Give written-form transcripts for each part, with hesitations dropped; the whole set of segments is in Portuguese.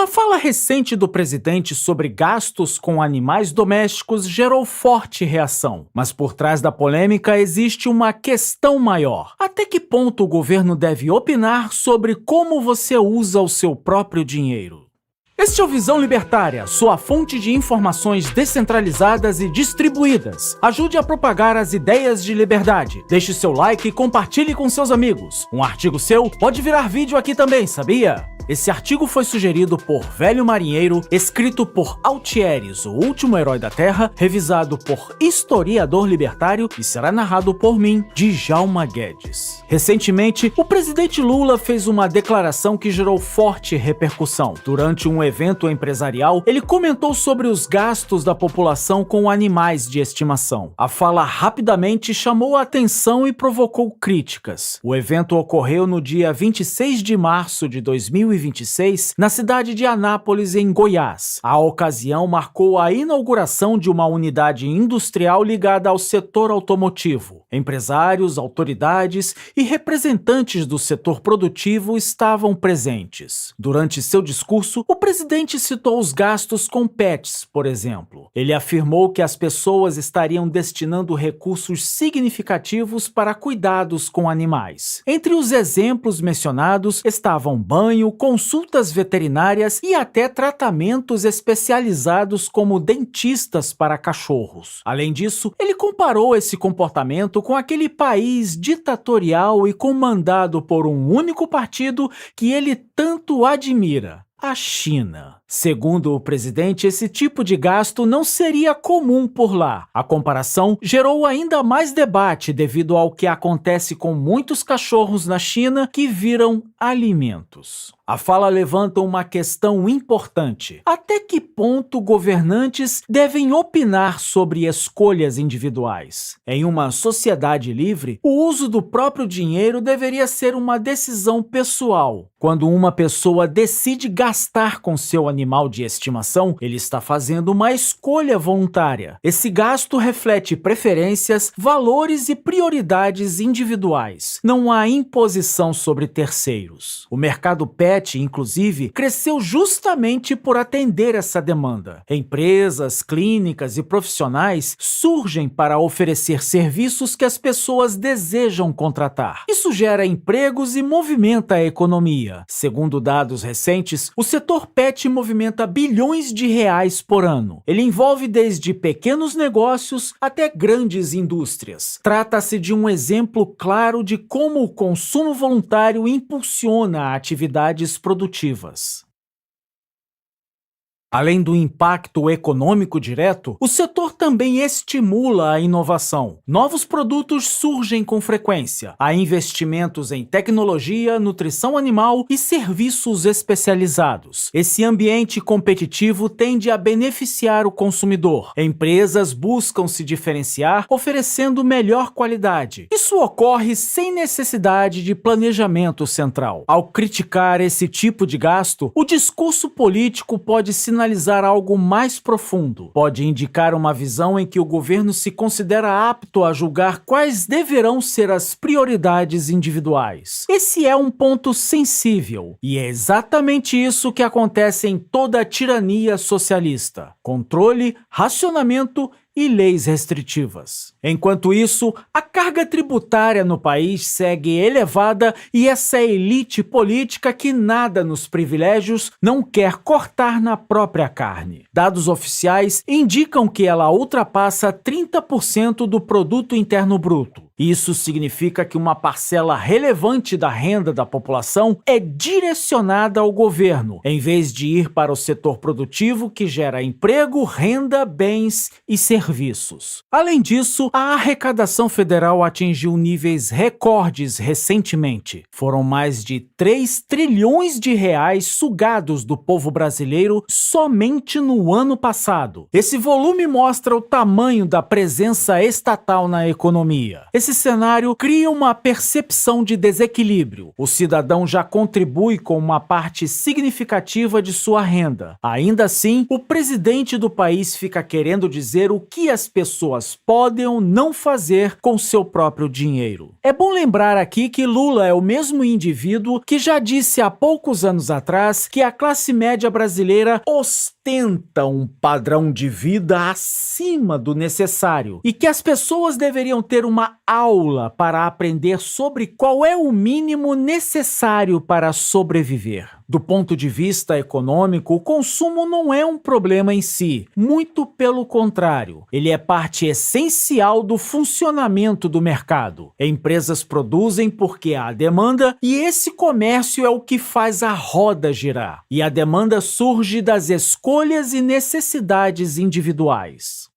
Uma fala recente do presidente sobre gastos com animais domésticos gerou forte reação. Mas por trás da polêmica existe uma questão maior. Até que ponto o governo deve opinar sobre como você usa o seu próprio dinheiro? Este é o Visão Libertária, sua fonte de informações descentralizadas e distribuídas. Ajude a propagar as ideias de liberdade. Deixe seu like e compartilhe com seus amigos. Um artigo seu pode virar vídeo aqui também, sabia? Esse artigo foi sugerido por Velho Marinheiro, escrito por Altieres, o último herói da Terra, revisado por Historiador Libertário e será narrado por mim, Djalma Guedes. Recentemente, o presidente Lula fez uma declaração que gerou forte repercussão. Durante um evento empresarial, ele comentou sobre os gastos da população com animais de estimação. A fala rapidamente chamou a atenção e provocou críticas. O evento ocorreu no dia 26 de março de 2026, na cidade de Anápolis, em Goiás. A ocasião marcou a inauguração de uma unidade industrial ligada ao setor automotivo. Empresários, autoridades e representantes do setor produtivo estavam presentes. Durante seu discurso, o presidente citou os gastos com pets, por exemplo. Ele afirmou que as pessoas estariam destinando recursos significativos para cuidados com animais. Entre os exemplos mencionados estavam banho, consultas veterinárias e até tratamentos especializados como dentistas para cachorros. Além disso, ele comparou esse comportamento com aquele país ditatorial e comandado por um único partido que ele tanto admira: a China. Segundo o presidente, esse tipo de gasto não seria comum por lá. A comparação gerou ainda mais debate devido ao que acontece com muitos cachorros na China que viram alimentos. A fala levanta uma questão importante. Até que ponto governantes devem opinar sobre escolhas individuais? Em uma sociedade livre, o uso do próprio dinheiro deveria ser uma decisão pessoal. Quando uma pessoa decide gastar com seu animal de estimação, ele está fazendo uma escolha voluntária. Esse gasto reflete preferências, valores e prioridades individuais. Não há imposição sobre terceiros. O mercado pet, inclusive, cresceu justamente por atender essa demanda. Empresas, clínicas e profissionais surgem para oferecer serviços que as pessoas desejam contratar. Isso gera empregos e movimenta a economia. Segundo dados recentes, o setor pet movimenta bilhões de reais por ano. Ele envolve desde pequenos negócios até grandes indústrias. Trata-se de um exemplo claro de como o consumo voluntário impulsiona atividades produtivas. Além do impacto econômico direto, o setor também estimula a inovação. Novos produtos surgem com frequência. Há investimentos em tecnologia, nutrição animal e serviços especializados. Esse ambiente competitivo tende a beneficiar o consumidor. Empresas buscam se diferenciar, oferecendo melhor qualidade. Isso ocorre sem necessidade de planejamento central. Ao criticar esse tipo de gasto, o discurso político pode sinalizar algo mais profundo. Pode indicar uma visão em que o governo se considera apto a julgar quais deverão ser as prioridades individuais. Esse é um ponto sensível, e é exatamente isso que acontece em toda a tirania socialista: controle, racionamento e leis restritivas. Enquanto isso, a carga tributária no país segue elevada e essa elite política que nada nos privilégios não quer cortar na própria carne. Dados oficiais indicam que ela ultrapassa 30% do produto interno bruto. Isso significa que uma parcela relevante da renda da população é direcionada ao governo, em vez de ir para o setor produtivo que gera emprego, renda, bens e serviços. Além disso, a arrecadação federal atingiu níveis recordes recentemente. Foram mais de 3 trilhões de reais sugados do povo brasileiro somente no ano passado. Esse volume mostra o tamanho da presença estatal na economia. Esse Esse cenário cria uma percepção de desequilíbrio. O cidadão já contribui com uma parte significativa de sua renda. Ainda assim, o presidente do país fica querendo dizer o que as pessoas podem ou não fazer com seu próprio dinheiro. É bom lembrar aqui que Lula é o mesmo indivíduo que já disse há poucos anos atrás que a classe média brasileira ostenta um padrão de vida acima do necessário e que as pessoas deveriam ter uma aula para aprender sobre qual é o mínimo necessário para sobreviver. Do ponto de vista econômico, o consumo não é um problema em si, muito pelo contrário. Ele é parte essencial do funcionamento do mercado. Empresas produzem porque há demanda e esse comércio é o que faz a roda girar. E a demanda surge das escolhas e necessidades individuais.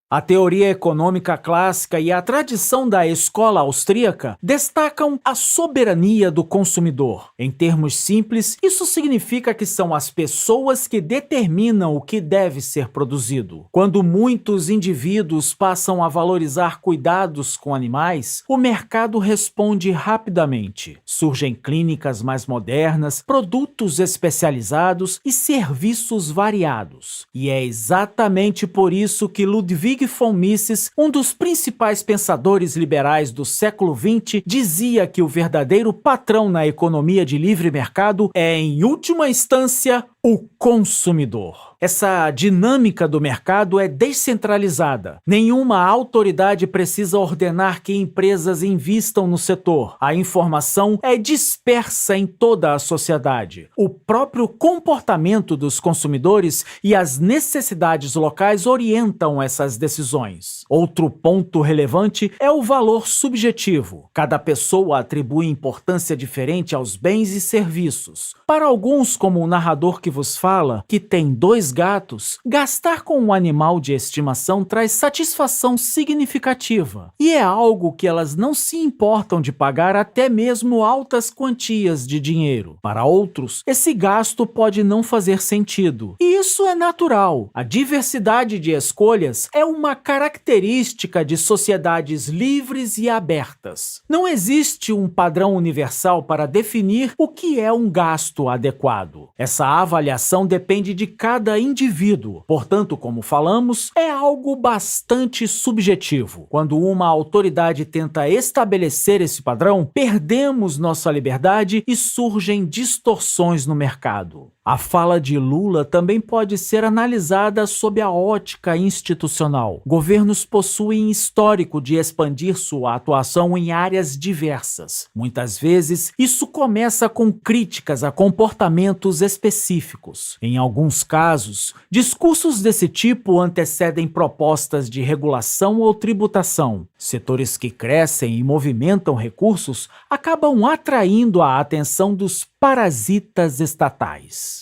A teoria econômica clássica e a tradição da escola austríaca destacam a soberania do consumidor. Em termos simples, isso significa que são as pessoas que determinam o que deve ser produzido. Quando muitos indivíduos passam a valorizar cuidados com animais, o mercado responde rapidamente. Surgem clínicas mais modernas, produtos especializados e serviços variados. E é exatamente por isso que Ludwig von Mises, um dos principais pensadores liberais do século XX, dizia que o verdadeiro patrão na economia de livre mercado é, em última instância, o consumidor. Essa dinâmica do mercado é descentralizada. Nenhuma autoridade precisa ordenar que empresas invistam no setor. A informação é dispersa em toda a sociedade. O próprio comportamento dos consumidores e as necessidades locais orientam essas decisões. Outro ponto relevante é o valor subjetivo. Cada pessoa atribui importância diferente aos bens e serviços. Para alguns, como o narrador que vos fala, que tem 2 gatos, gastar com um animal de estimação traz satisfação significativa. E é algo que elas não se importam de pagar até mesmo altas quantias de dinheiro. Para outros, esse gasto pode não fazer sentido. E isso é natural. A diversidade de escolhas é uma característica de sociedades livres e abertas. Não existe um padrão universal para definir o que é um gasto adequado. Essa avaliação depende de cada indivíduo. Portanto, como falamos, é algo bastante subjetivo. Quando uma autoridade tenta estabelecer esse padrão, perdemos nossa liberdade e surgem distorções no mercado. A fala de Lula também pode ser analisada sob a ótica institucional. Governos possuem histórico de expandir sua atuação em áreas diversas. Muitas vezes, isso começa com críticas a comportamentos específicos. Em alguns casos, discursos desse tipo antecedem propostas de regulação ou tributação. Setores que crescem e movimentam recursos acabam atraindo a atenção dos parasitas estatais.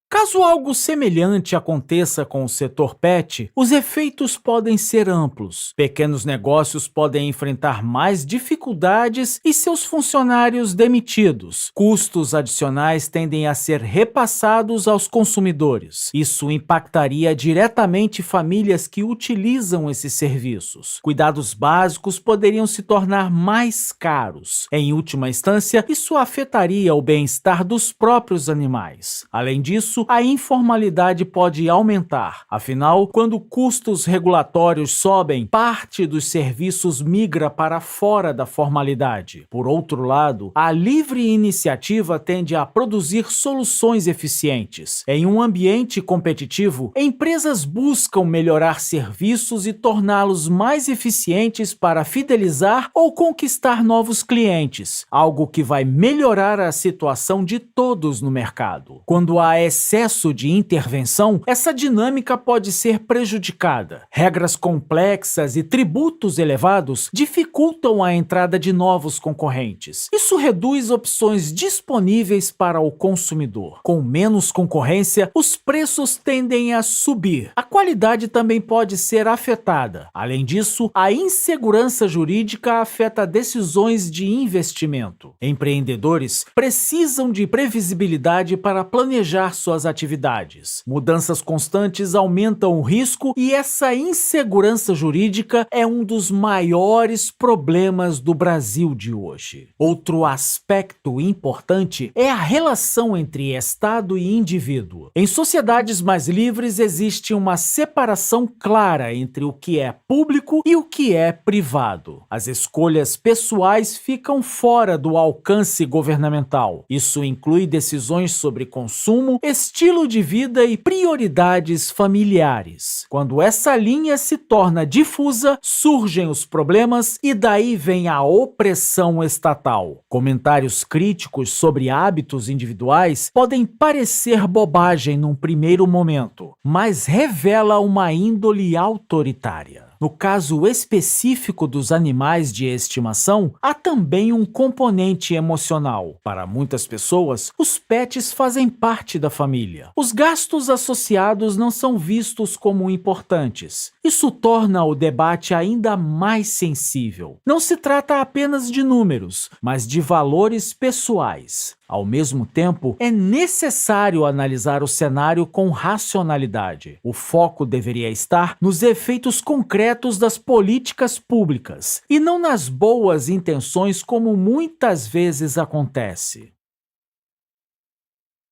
Caso algo semelhante aconteça com o setor pet, os efeitos podem ser amplos. Pequenos negócios podem enfrentar mais dificuldades e seus funcionários demitidos. Custos adicionais tendem a ser repassados aos consumidores. Isso impactaria diretamente famílias que utilizam esses serviços. Cuidados básicos poderiam se tornar mais caros. Em última instância, isso afetaria o bem-estar dos próprios animais. Além disso, a informalidade pode aumentar. Afinal, quando custos regulatórios sobem, parte dos serviços migra para fora da formalidade. Por outro lado, a livre iniciativa tende a produzir soluções eficientes. Em um ambiente competitivo, empresas buscam melhorar serviços e torná-los mais eficientes para fidelizar ou conquistar novos clientes, algo que vai melhorar a situação de todos no mercado. Quando há excesso de intervenção, essa dinâmica pode ser prejudicada. Regras complexas e tributos elevados dificultam a entrada de novos concorrentes. Isso reduz opções disponíveis para o consumidor. Com menos concorrência, os preços tendem a subir. A qualidade também pode ser afetada. Além disso, a insegurança jurídica afeta decisões de investimento. Empreendedores precisam de previsibilidade para planejar suas novas atividades. Mudanças constantes aumentam o risco e essa insegurança jurídica é um dos maiores problemas do Brasil de hoje. Outro aspecto importante é a relação entre Estado e indivíduo. Em sociedades mais livres existe uma separação clara entre o que é público e o que é privado. As escolhas pessoais ficam fora do alcance governamental. Isso inclui decisões sobre consumo, estilo de vida e prioridades familiares. Quando essa linha se torna difusa, surgem os problemas e daí vem a opressão estatal. Comentários críticos sobre hábitos individuais podem parecer bobagem num primeiro momento, mas revela uma índole autoritária. No caso específico dos animais de estimação, há também um componente emocional. Para muitas pessoas, os pets fazem parte da família. Os gastos associados não são vistos como importantes. Isso torna o debate ainda mais sensível. Não se trata apenas de números, mas de valores pessoais. Ao mesmo tempo, é necessário analisar o cenário com racionalidade. O foco deveria estar nos efeitos concretos das políticas públicas, e não nas boas intenções como muitas vezes acontece.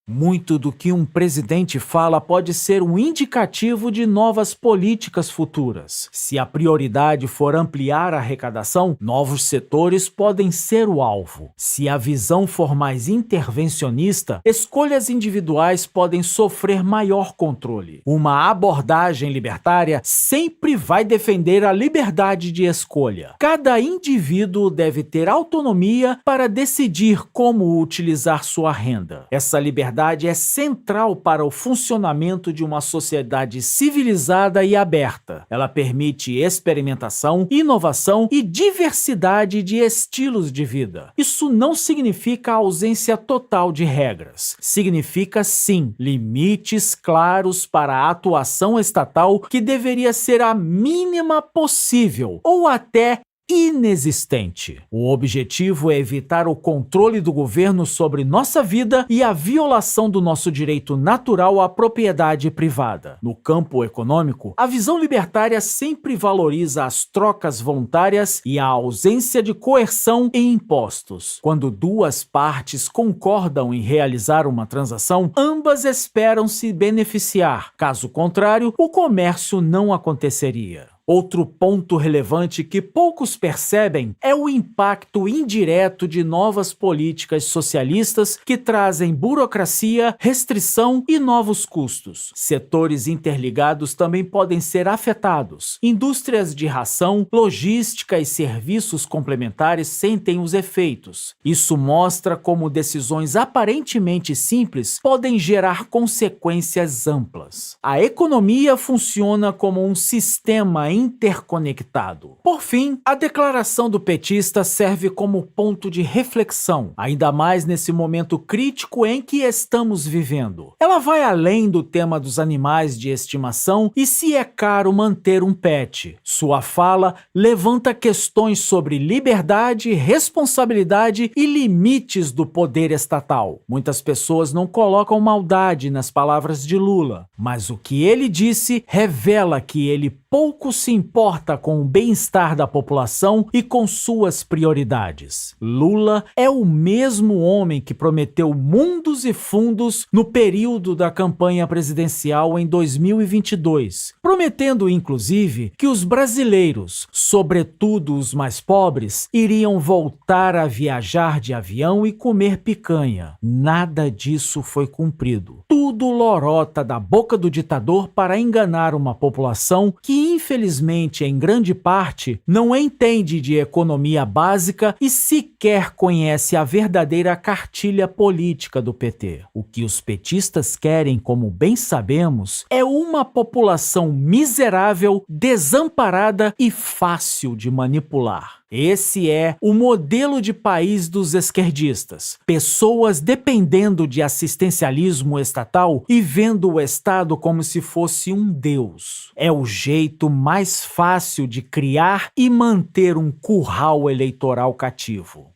Muito do que um presidente fala pode ser um indicativo de novas políticas futuras. Se a prioridade for ampliar a arrecadação, novos setores podem ser o alvo. Se a visão for mais intervencionista, escolhas individuais podem sofrer maior controle. Uma abordagem libertária sempre vai defender a liberdade de escolha. Cada indivíduo deve ter autonomia para decidir como utilizar sua renda. Essa liberdade é central para o funcionamento de uma sociedade civilizada e aberta. Ela permite experimentação, inovação e diversidade de estilos de vida. Isso não significa a ausência total de regras. Significa, sim, limites claros para a atuação estatal que deveria ser a mínima possível ou até inexistente. O objetivo é evitar o controle do governo sobre nossa vida e a violação do nosso direito natural à propriedade privada. No campo econômico, a visão libertária sempre valoriza as trocas voluntárias e a ausência de coerção e impostos. Quando duas partes concordam em realizar uma transação, ambas esperam se beneficiar. Caso contrário, o comércio não aconteceria. Outro ponto relevante que poucos percebem é o impacto indireto de novas políticas socialistas que trazem burocracia, restrição e novos custos. Setores interligados também podem ser afetados. Indústrias de ração, logística e serviços complementares sentem os efeitos. Isso mostra como decisões aparentemente simples podem gerar consequências amplas. A economia funciona como um sistema interconectado. Por fim, a declaração do petista serve como ponto de reflexão, ainda mais nesse momento crítico em que estamos vivendo. Ela vai além do tema dos animais de estimação e se é caro manter um pet. Sua fala levanta questões sobre liberdade, responsabilidade e limites do poder estatal. Muitas pessoas não colocam maldade nas palavras de Lula, mas o que ele disse revela que ele pouco se importa com o bem-estar da população e com suas prioridades. Lula é o mesmo homem que prometeu mundos e fundos no período da campanha presidencial em 2022, prometendo inclusive que os brasileiros, sobretudo os mais pobres, iriam voltar a viajar de avião e comer picanha. Nada disso foi cumprido. Tudo lorota da boca do ditador para enganar uma população que, infelizmente, em grande parte, não entende de economia básica e sequer conhece a verdadeira cartilha política do PT. O que os petistas querem, como bem sabemos, é uma população miserável, desamparada e fácil de manipular. Esse é o modelo de país dos esquerdistas. Pessoas dependendo de assistencialismo estatal e vendo o Estado como se fosse um deus. É o jeito mais fácil de criar e manter um curral eleitoral cativo.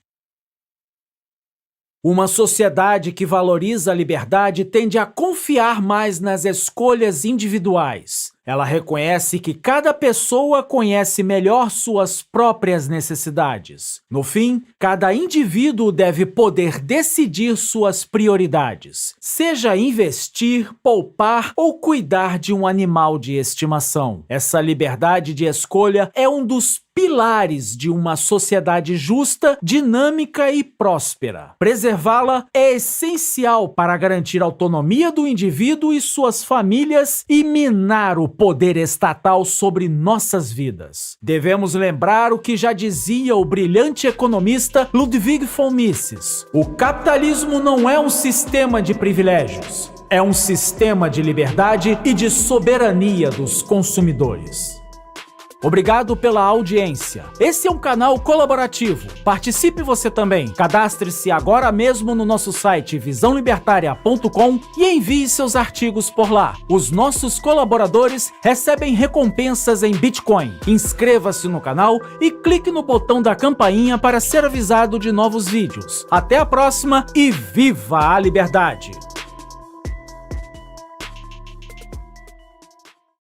Uma sociedade que valoriza a liberdade tende a confiar mais nas escolhas individuais. Ela reconhece que cada pessoa conhece melhor suas próprias necessidades. No fim, cada indivíduo deve poder decidir suas prioridades, seja investir, poupar ou cuidar de um animal de estimação. Essa liberdade de escolha é um dos pilares de uma sociedade justa, dinâmica e próspera. Preservá-la é essencial para garantir a autonomia do indivíduo e suas famílias e minar o poder estatal sobre nossas vidas. Devemos lembrar o que já dizia o brilhante economista Ludwig von Mises: o capitalismo não é um sistema de privilégios, é um sistema de liberdade e de soberania dos consumidores. Obrigado pela audiência. Esse é um canal colaborativo. Participe você também. Cadastre-se agora mesmo no nosso site visãolibertaria.com e envie seus artigos por lá. Os nossos colaboradores recebem recompensas em Bitcoin. Inscreva-se no canal e clique no botão da campainha para ser avisado de novos vídeos. Até a próxima e viva a liberdade!